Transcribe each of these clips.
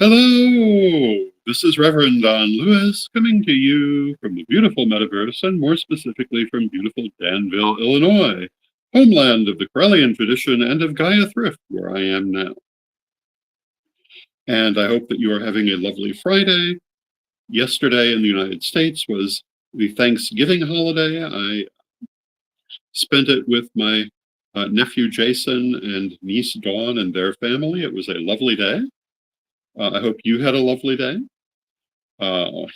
Hello, this is Reverend Don Lewis coming to you from the beautiful metaverse and more specifically from beautiful Danville, Illinois, homeland of the Corellian tradition and of Gaia Thrift, where I am now. And I hope that you are having a lovely Friday. Yesterday in the United States was the Thanksgiving holiday. I spent it with my nephew Jason and niece Dawn and their family. It was a lovely day. I hope you had a lovely day.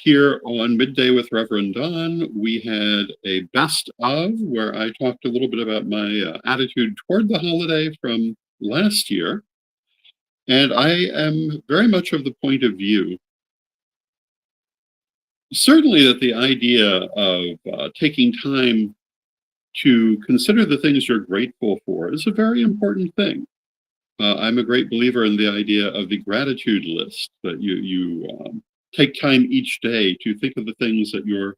Here on Midday with Reverend Don, we had a best of where I talked a little bit about my attitude toward the holiday from last year. And I am very much of the point of view, certainly, that the idea of taking time to consider the things you're grateful for is a very important thing. I'm a great believer in the idea of the gratitude list, that you take time each day to think of the things that you're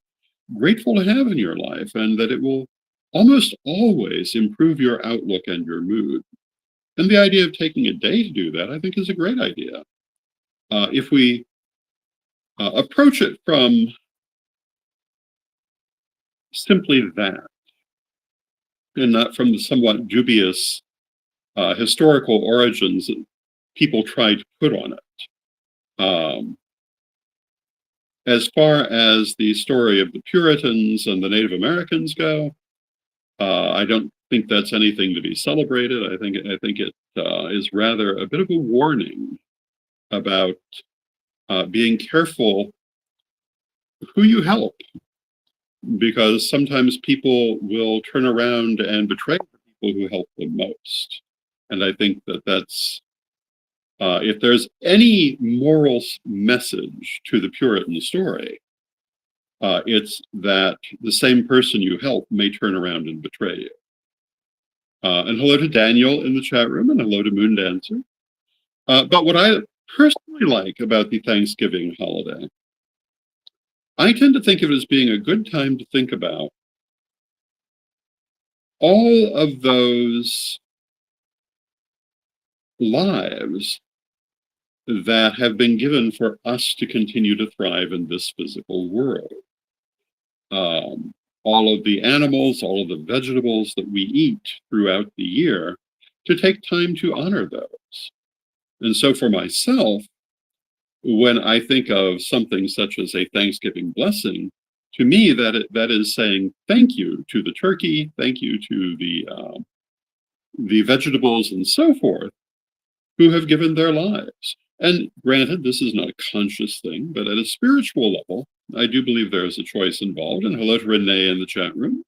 grateful to have in your life, and that it will almost always improve your outlook and your mood. And the idea of taking a day to do that, I think, is a great idea. If we approach it from simply that, and not from the somewhat dubious historical origins that people try to put on it. As far as the story of the Puritans and the Native Americans go, I don't think that's anything to be celebrated. I think it is rather a bit of a warning about being careful who you help, because sometimes people will turn around and betray the people who help them most. And I think that that's if there's any moral message to the Puritan story, it's that the same person you help may turn around and betray you. And hello to Daniel in the chat room, and hello to Moondancer. But what I personally like about the Thanksgiving holiday, I tend to think of it as being a good time to think about all of those lives that have been given for us to continue to thrive in this physical world. All of the animals, all of the vegetables that we eat throughout the year, to take time to honor those. And so for myself, when I think of something such as a Thanksgiving blessing, to me that is saying thank you to the turkey, thank you to the vegetables and so forth, who have given their lives. And granted, this is not a conscious thing, but at a spiritual level, I do believe there is a choice involved. And hello to Renee in the chat room.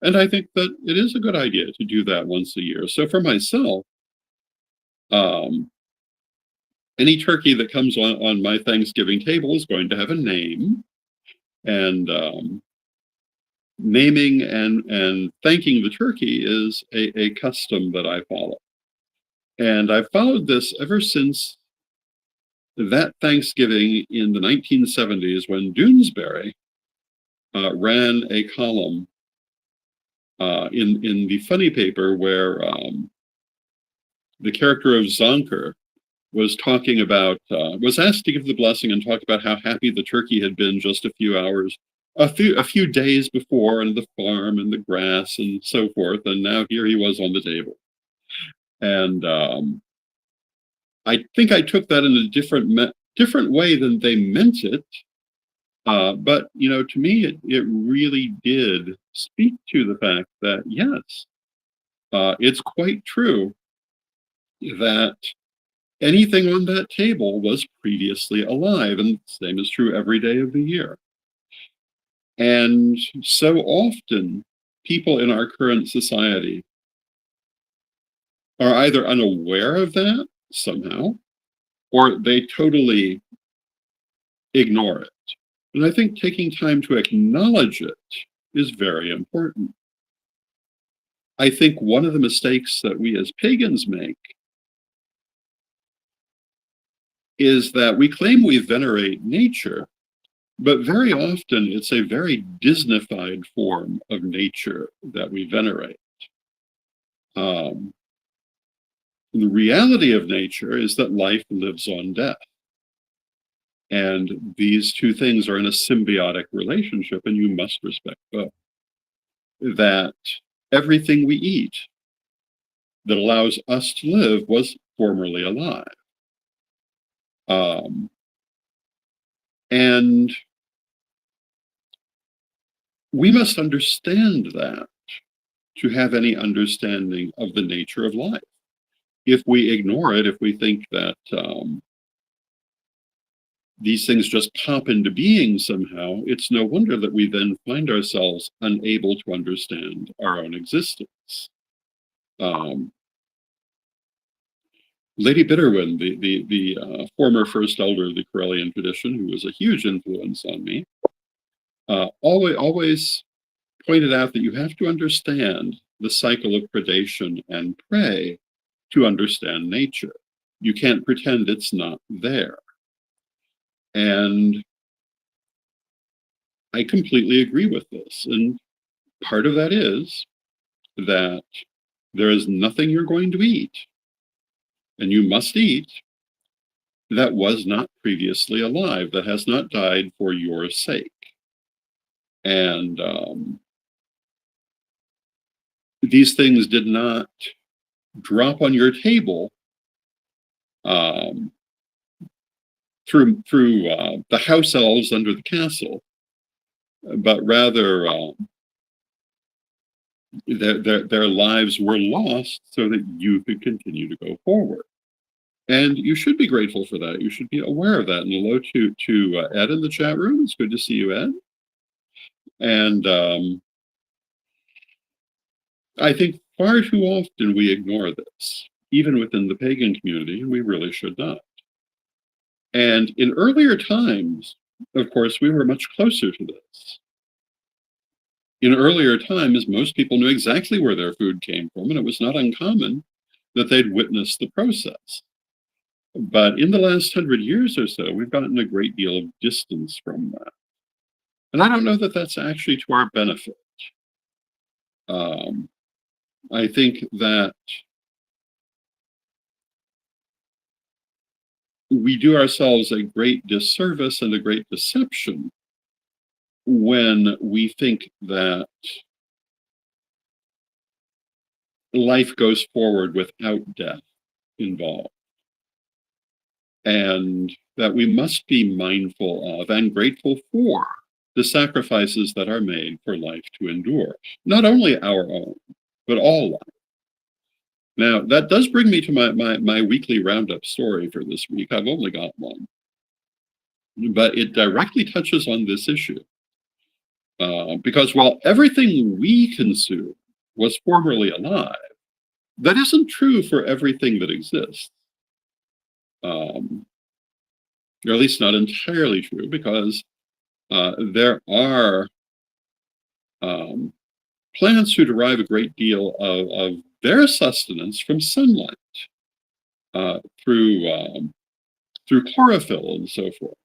And I think that it is a good idea to do that once a year. So for myself, any turkey that comes on my Thanksgiving table is going to have a name. And naming and thanking the turkey is a custom that I follow. And I've followed this ever since that Thanksgiving in the 1970s, when Doonesbury ran a column in the funny paper where the character of Zonker was talking about, was asked to give the blessing and talk about how happy the turkey had been just a few days before, and the farm and the grass and so forth. And now here he was on the table. And I think I took that in a different way than they meant it. But, to me, it really did speak to the fact that, yes, it's quite true that anything on that table was previously alive, and the same is true every day of the year. And so often, people in our current society are either unaware of that somehow, or they totally ignore it. And I think taking time to acknowledge it is very important. I think one of the mistakes that we as pagans make is that we claim we venerate nature, but very often it's a very Disneyfied form of nature that we venerate. The reality of nature is that life lives on death. And these two things are in a symbiotic relationship, and you must respect both. That everything we eat that allows us to live was formerly alive. Um, and we must understand that to have any understanding of the nature of life. If we ignore it, if we think that these things just pop into being somehow, it's no wonder that we then find ourselves unable to understand our own existence. Um, Lady Bitterwin, the former first elder of the Corellian tradition, who was a huge influence on me, always pointed out that you have to understand the cycle of predation and prey to understand nature. You can't pretend it's not there. And I completely agree with this. And part of that is that there is nothing you're going to eat, and you must eat, that was not previously alive, that has not died for your sake. And these things did not drop on your table um, through the house elves under the castle, but rather their lives were lost so that you could continue to go forward. And you should be grateful for that. You should be aware of that. And hello to Ed in the chat room. It's good to see you, Ed. And I think far too often we ignore this, even within the pagan community, and we really should not. And in earlier times, of course, we were much closer to this. In earlier times, most people knew exactly where their food came from, and it was not uncommon that they'd witnessed the process. But in the last 100 years or so, we've gotten a great deal of distance from that. And I don't know that that's actually to our benefit. I think that we do ourselves a great disservice and a great deception when we think that life goes forward without death involved. And that we must be mindful of and grateful for the sacrifices that are made for life to endure, not only our own, but all life. Now, that does bring me to my weekly roundup story for this week. I've only got one, but it directly touches on this issue. Because while everything we consume was formerly alive, that isn't true for everything that exists. Or at least not entirely true, because there are plants who derive a great deal of their sustenance from sunlight, through chlorophyll and so forth.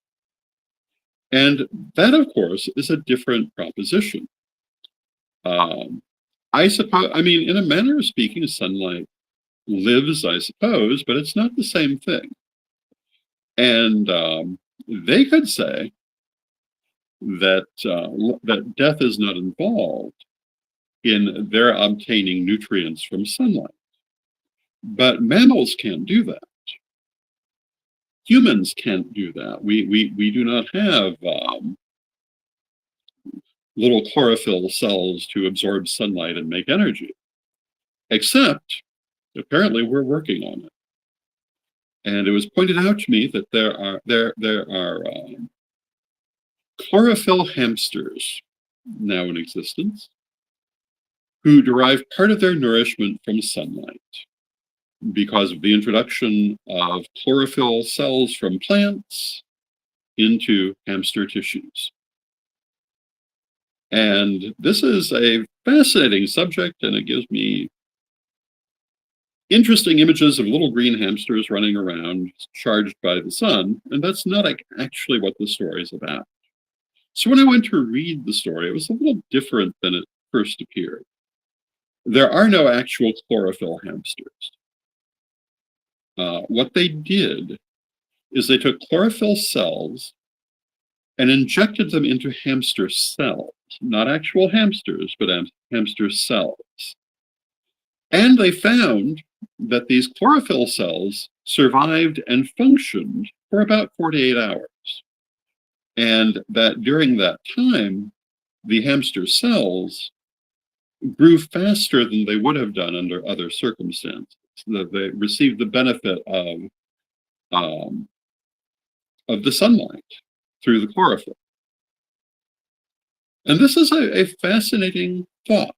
And that, of course, is a different proposition. I suppose, I mean, in a manner of speaking, sunlight lives, I suppose, but it's not the same thing. And they could say that that death is not involved in their obtaining nutrients from sunlight. But mammals can't do that. Humans can't do that. We do not have little chlorophyll cells to absorb sunlight and make energy, except apparently we're working on it. And it was pointed out to me that there are chlorophyll hamsters now in existence who derive part of their nourishment from sunlight because of the introduction of chlorophyll cells from plants into hamster tissues. And this is a fascinating subject, and it gives me interesting images of little green hamsters running around charged by the sun, and that's not actually what the story is about. So when I went to read the story, it was a little different than it first appeared. There are no actual chlorophyll hamsters. What they did is they took chlorophyll cells and injected them into hamster cells, not actual hamsters, but hamster cells. And they found that these chlorophyll cells survived and functioned for about 48 hours. And that during that time, the hamster cells grew faster than they would have done under other circumstances. That they received the benefit um, of the sunlight through the chlorophyll. And this is a fascinating thought.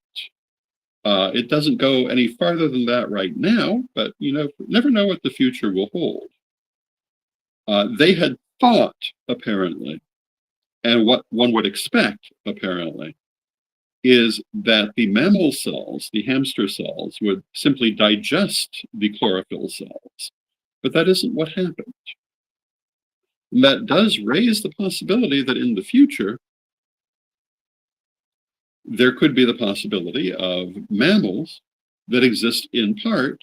It doesn't go any farther than that right now, but never know what the future will hold. They had thought, apparently, and what one would expect, apparently, is that the mammal cells, the hamster cells, would simply digest the chlorophyll cells. But that isn't what happened. And that does raise the possibility that in the future, there could be the possibility of mammals that exist in part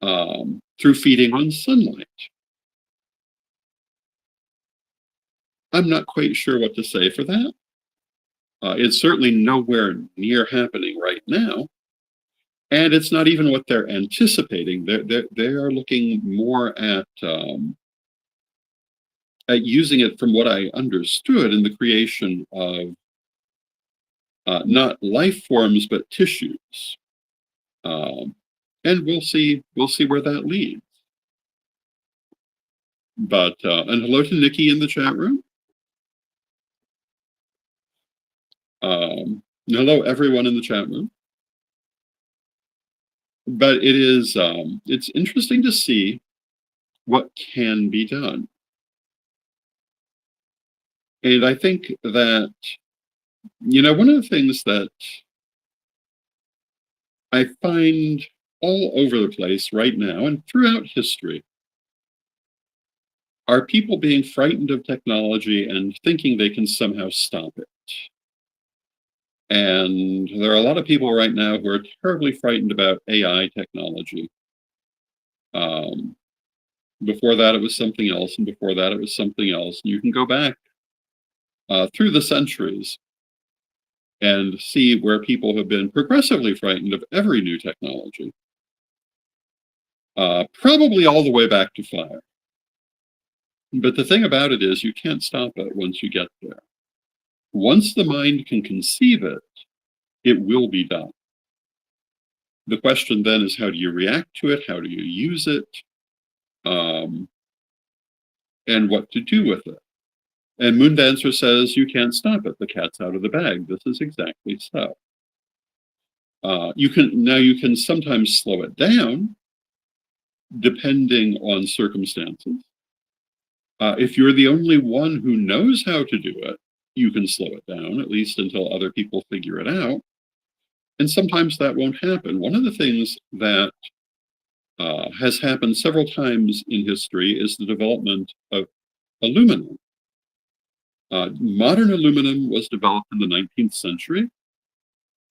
through feeding on sunlight. I'm not quite sure what to say for that. It's certainly nowhere near happening right now. And it's not even what they're anticipating. They are looking more at using it, from what I understood, in the creation of not life forms but tissues. And we'll see where that leads. But and hello to Nikki in the chat room. Hello everyone in the chat room. But it's interesting to see what can be done. And I think that, one of the things that I find all over the place right now and throughout history are people being frightened of technology and thinking they can somehow stop it. And there are a lot of people right now who are terribly frightened about AI technology. Before that, it was something else, and before that, it was something else. You can go back through the centuries and see where people have been progressively frightened of every new technology. Probably all the way back to fire. But the thing about it is you can't stop it once you get there. Once the mind can conceive it, it will be done. The question then is, how do you react to it? How do you use it? And what to do with it. And Moondancer says, you can't stop it. The cat's out of the bag. This is exactly so. You can sometimes slow it down, depending on circumstances. If you're the only one who knows how to do it, you can slow it down, at least until other people figure it out. And sometimes that won't happen. One of the things that has happened several times in history is the development of aluminum. Modern aluminum was developed in the 19th century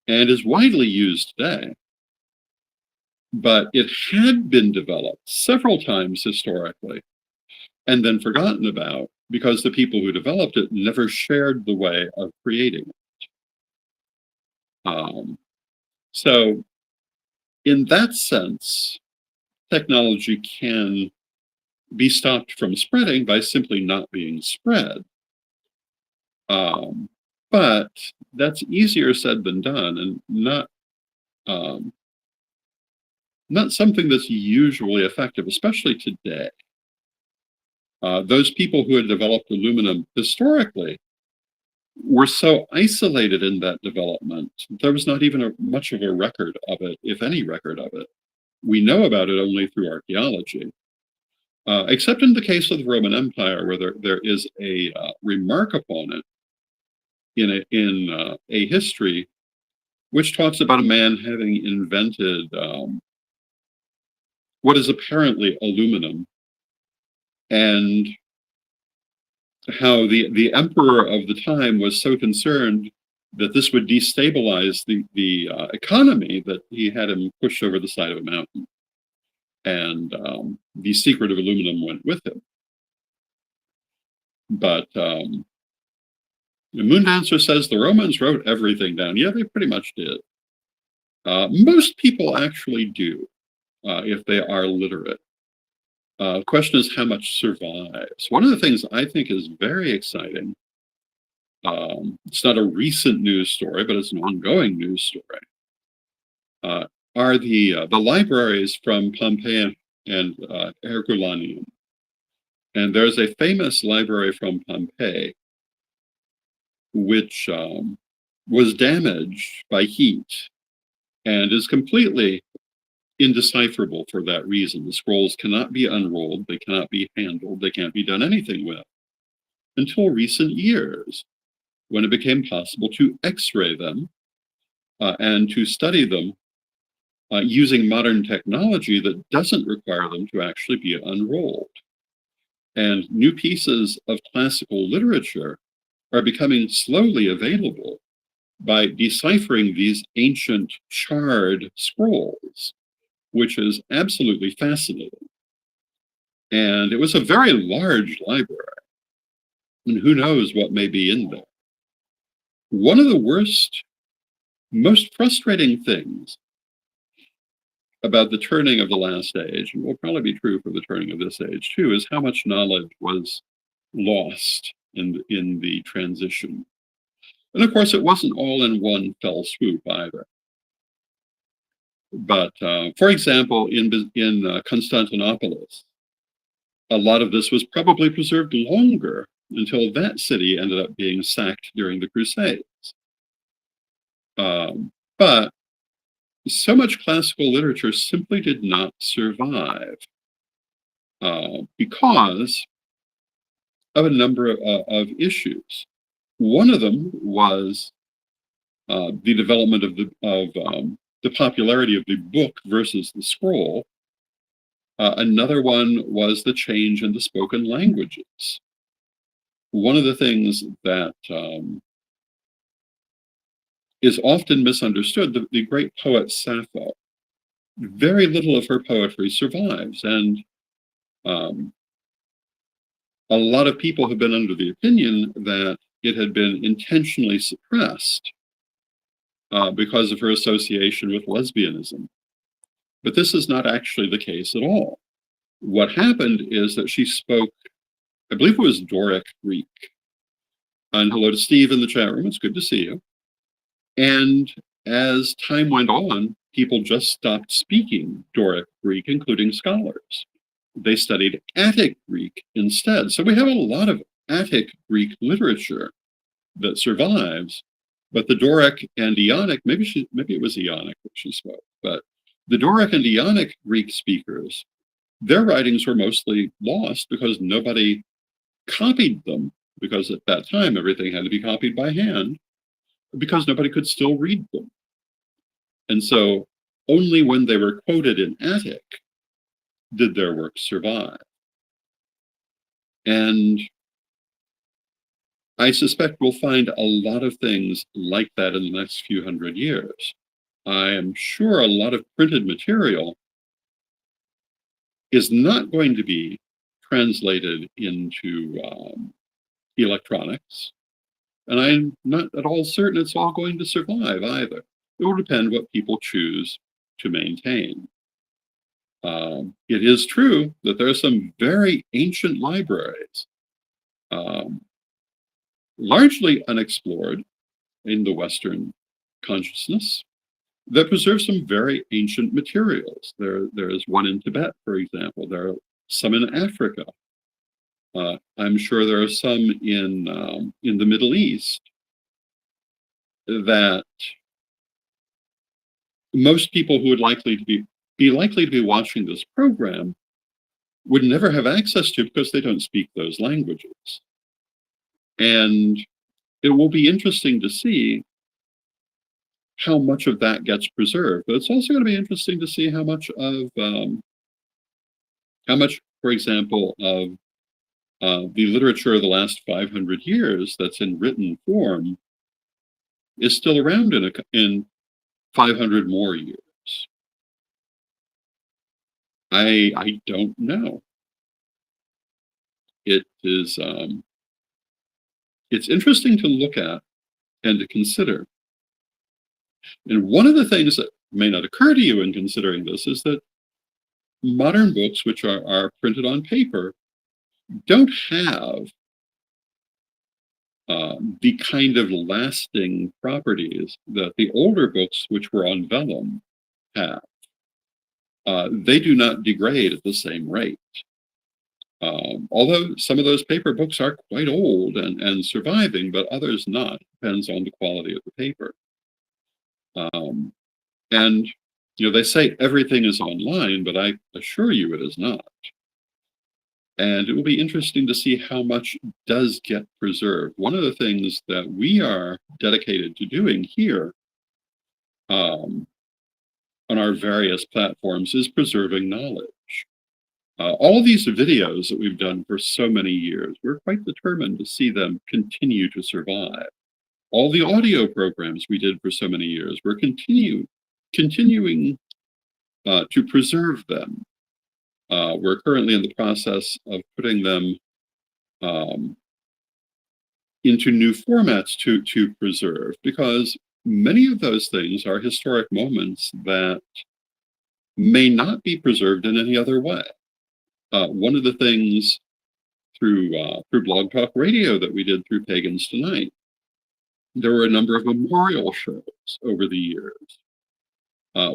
and is widely used today. But it had been developed several times historically and then forgotten about because the people who developed it never shared the way of creating it. So in that sense, technology can be stopped from spreading by simply not being spread. But that's easier said than done, and not something that's usually effective, especially today. Those people who had developed aluminum historically were so isolated in that development. There was not even much of a record of it, if any record of it. We know about it only through archaeology. Except in the case of the Roman Empire, where there is a remark upon it in a history which talks about a man having invented what is apparently aluminum, and how the emperor of the time was so concerned that this would destabilize the economy that he had him pushed over the side of a mountain. And the secret of aluminum went with him. But The Moondancer says the Romans wrote everything down. Yeah, they pretty much did. Most people actually do, if they are literate. The question is how much survives. One of the things I think is very exciting, it's not a recent news story, but it's an ongoing news story, uh, are the libraries from Pompeii and Herculaneum. And there's a famous library from Pompeii which was damaged by heat and is completely indecipherable for that reason. The scrolls cannot be unrolled, they cannot be handled, they can't be done anything with until recent years when it became possible to x-ray them and to study them using modern technology that doesn't require them to actually be unrolled. And new pieces of classical literature are becoming slowly available by deciphering these ancient charred scrolls, which is absolutely fascinating. And it was a very large library, and who knows what may be in there. One of the worst, most frustrating things about the turning of the last age, and will probably be true for the turning of this age too, is how much knowledge was lost in the transition. And of course, it wasn't all in one fell swoop either. But for example, in Constantinopolis, a lot of this was probably preserved longer until that city ended up being sacked during the Crusades. But so much classical literature simply did not survive because of a number of issues. One of them was the development of the popularity of the book versus the scroll. Another one was the change in the spoken languages. One of the things that is often misunderstood, the great poet Sappho, very little of her poetry survives. And um, a lot of people have been under the opinion that it had been intentionally suppressed because of her association with lesbianism. But this is not actually the case at all. What happened is that she spoke, I believe it was Doric Greek. And hello to Steve in the chat room. It's good to see you. And as time went on, people just stopped speaking Doric Greek, including scholars. They studied Attic Greek instead. So we have a lot of Attic Greek literature that survives, but the Doric and Ionic, maybe it was Ionic that she spoke, but the Doric and Ionic Greek speakers, their writings were mostly lost because nobody copied them, because at that time everything had to be copied by hand, because nobody could still read them. And so only when they were quoted in Attic did their work survive. And I suspect we'll find a lot of things like that in the next few hundred years. I am sure a lot of printed material is not going to be translated into electronics. And I'm not at all certain it's all going to survive either. It will depend what people choose to maintain. It is true that there are some very ancient libraries, largely unexplored in the Western consciousness, that preserve some very ancient materials. There is one in Tibet, for example. There are some in Africa. I'm sure there are some in the Middle East that most people who would be likely to be watching this program would never have access to because they don't speak those languages. And it will be interesting to see how much of that gets preserved. But it's also going to be interesting to see how much, for example, of the literature of the last 500 years that's in written form is still around in 500 more years. I don't know. It is it's interesting to look at and to consider. And one of the things that may not occur to you in considering this is that modern books, which are printed on paper, don't have the kind of lasting properties that the older books, which were on vellum, have. They do not degrade at the same rate. Although some of those paper books are quite old and surviving, but others not. Depends on the quality of the paper. Um, and they say everything is online, but I assure you it is not. And it will be interesting to see how much does get preserved. One of the things that we are dedicated to doing here um, on our various platforms is preserving knowledge. All these videos that we've done for so many years, we're quite determined to see them continue to survive. All the audio programs we did for so many years, we're continuing to preserve them. We're currently in the process of putting them into new formats to preserve, because many of those things are historic moments that may not be preserved in any other way. One of the things through Blog Talk Radio that we did through Pagans Tonight, there were a number of memorial shows over the years,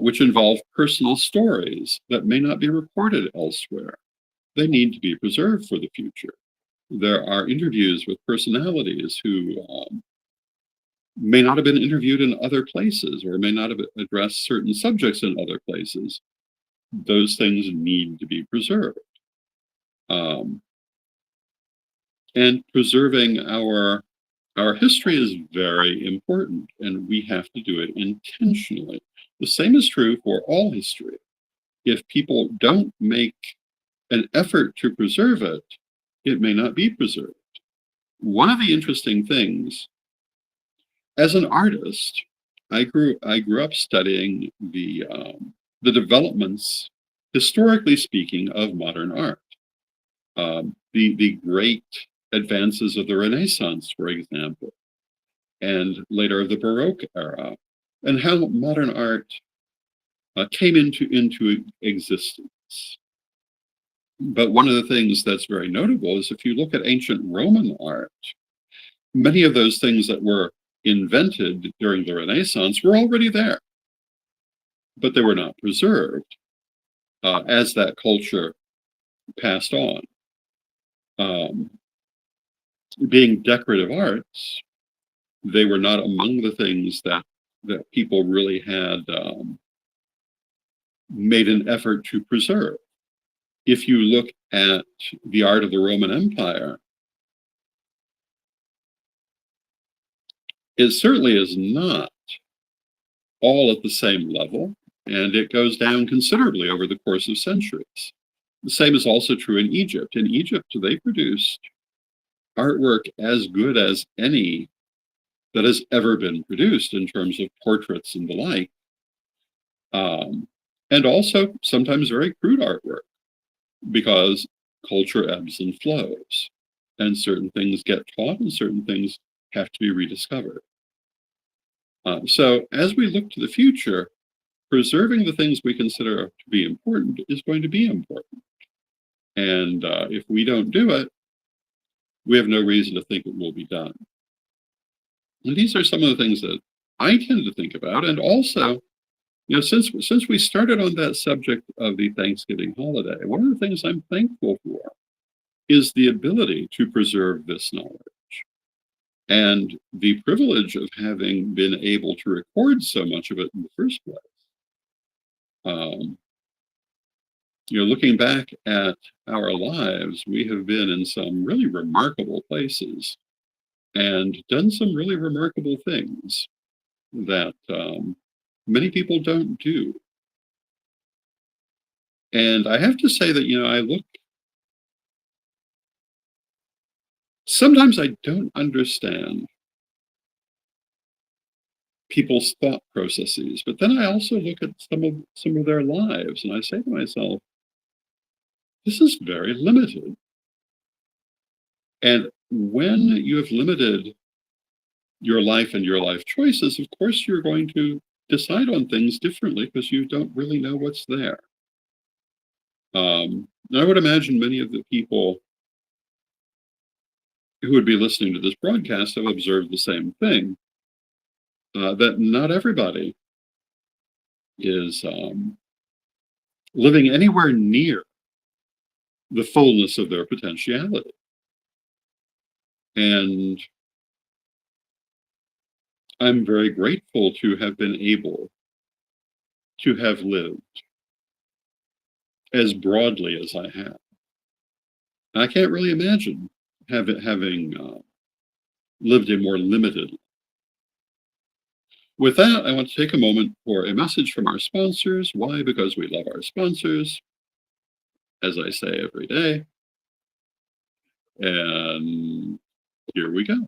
which involve personal stories that may not be recorded elsewhere. They need to be preserved for the future. There are interviews with personalities who may not have been interviewed in other places or may not have addressed certain subjects in other places. Those things need to be preserved. And preserving our history is very important, and we have to do it intentionally. The same is true for all history. If people don't make an effort to preserve it, it may not be preserved. One of the interesting things, as an artist, I grew up studying the developments, historically speaking, of modern art. The great advances of the Renaissance, for example, and later of the Baroque era, and how modern art came into existence. But one of the things that's very notable is if you look at ancient Roman art, many of those things that were invented during the Renaissance were already there, but they were not preserved as that culture passed on. Being decorative arts, they were not among the things that people really had made an effort to preserve. If you look at the art of the Roman Empire, it certainly is not all at the same level, and it goes down considerably over the course of centuries. The same is also true in Egypt. In Egypt, they produced artwork as good as any that has ever been produced in terms of portraits and the like, and also sometimes very crude artwork, because culture ebbs and flows, and certain things get taught and certain things have to be rediscovered. So as we look to the future, preserving the things we consider to be important is going to be important. And if we don't do it, we have no reason to think it will be done. And these are some of the things that I tend to think about. And also, since we started on that subject of the Thanksgiving holiday, one of the things I'm thankful for is the ability to preserve this knowledge and the privilege of having been able to record so much of it in the first place. Looking back at our lives, we have been in some really remarkable places and done some really remarkable things that many people don't do. And I have to say that, sometimes I don't understand people's thought processes, but then I also look at some of their lives and I say to myself, this is very limited. And when you have limited your life and your life choices, of course, you're going to decide on things differently because you don't really know what's there. And I would imagine many of the people who would be listening to this broadcast have observed the same thing, that not everybody is living anywhere near the fullness of their potentiality. And I'm very grateful to have been able to have lived as broadly as I have. I can't really imagine having lived a more limited life. With that, I want to take a moment for a message from our sponsors. Why? Because we love our sponsors, as I say every day. And here we go.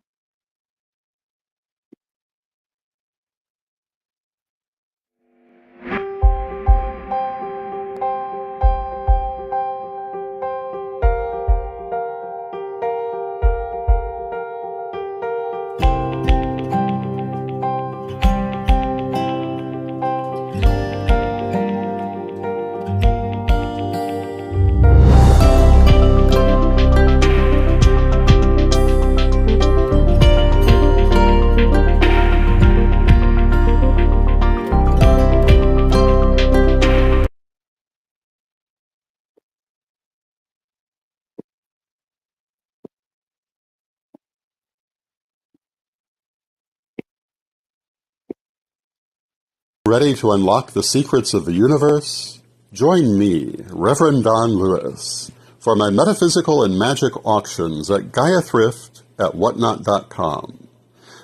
Ready to unlock the secrets of the universe? Join me, Rev Don Lewis, for my metaphysical and magic auctions at Gaia Thrift at whatnot.com.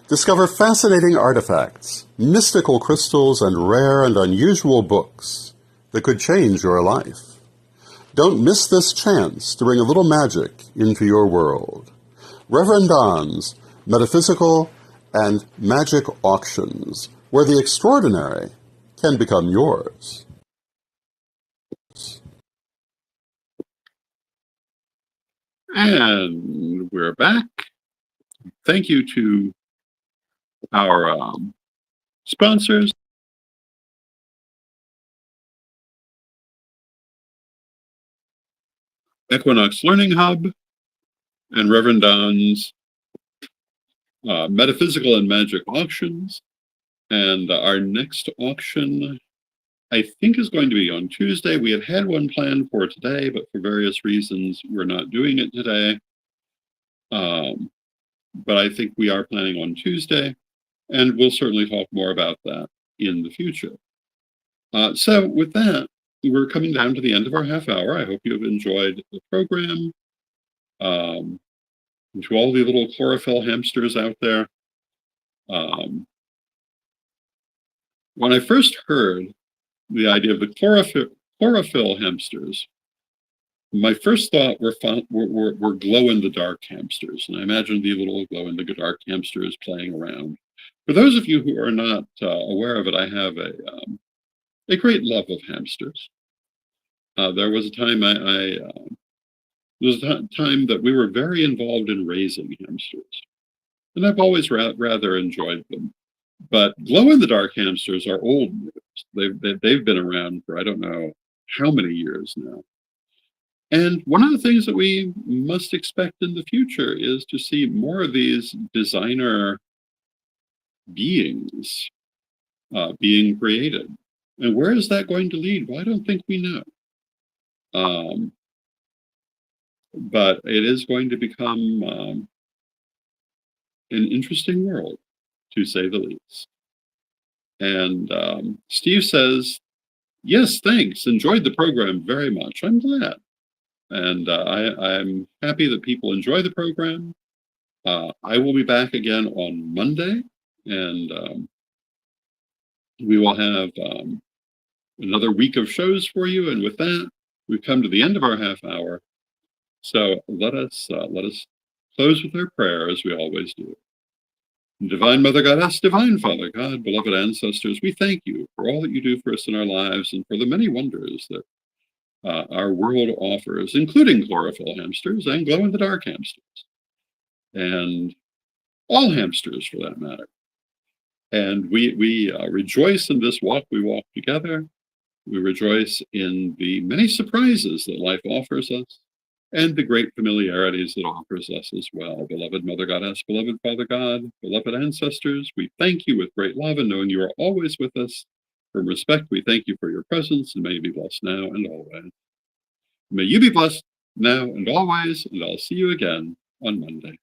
Discover fascinating artifacts, mystical crystals, and rare and unusual books that could change your life. Don't miss this chance to bring a little magic into your world. Rev Don's Metaphysical and Magic Auctions, where the extraordinary can become yours. And we're back. Thank you to our sponsors. Equinox Learning Hub and Rev Don's Metaphysical and Magic Auctions. And our next auction, I think, is going to be on Tuesday. We had one planned for today, but for various reasons, we're not doing it today. But I think we are planning on Tuesday, and we'll certainly talk more about that in the future. So with that, we're coming down to the end of our half hour. I hope you have enjoyed the program. To all the little chlorophyll hamsters out there, when I first heard the idea of the chlorophyll hamsters, my first thought were glow-in-the-dark hamsters, and I imagined the little glow-in-the-dark hamsters playing around. For those of you who are not aware of it, I have a great love of hamsters. There was a time time that we were very involved in raising hamsters, and I've always rather enjoyed them. But glow-in-the-dark hamsters are old news. They've been around for I don't know how many years now. And one of the things that we must expect in the future is to see more of these designer beings being created. And where is that going to lead? Well, I don't think we know. But it is going to become an interesting world, to say the least. And Steve says, yes, thanks. Enjoyed the program very much. I'm glad. And I'm happy that people enjoy the program. I will be back again on Monday, and we will have another week of shows for you. And with that, we've come to the end of our half hour. So let us close with our prayer, as we always do. Divine Mother Goddess, Divine Father God, beloved ancestors, we thank you for all that you do for us in our lives and for the many wonders that our world offers, including chlorophyll hamsters and glow-in-the-dark hamsters. and all hamsters for that matter. And we rejoice in this walk we walk together. We rejoice in the many surprises that life offers us and the great familiarities it offers us as well. Beloved Mother Goddess, beloved Father God, beloved ancestors, we thank you with great love and knowing you are always with us. From respect, we thank you for your presence and may you be blessed now and always. May you be blessed now and always, and I'll see you again on Monday.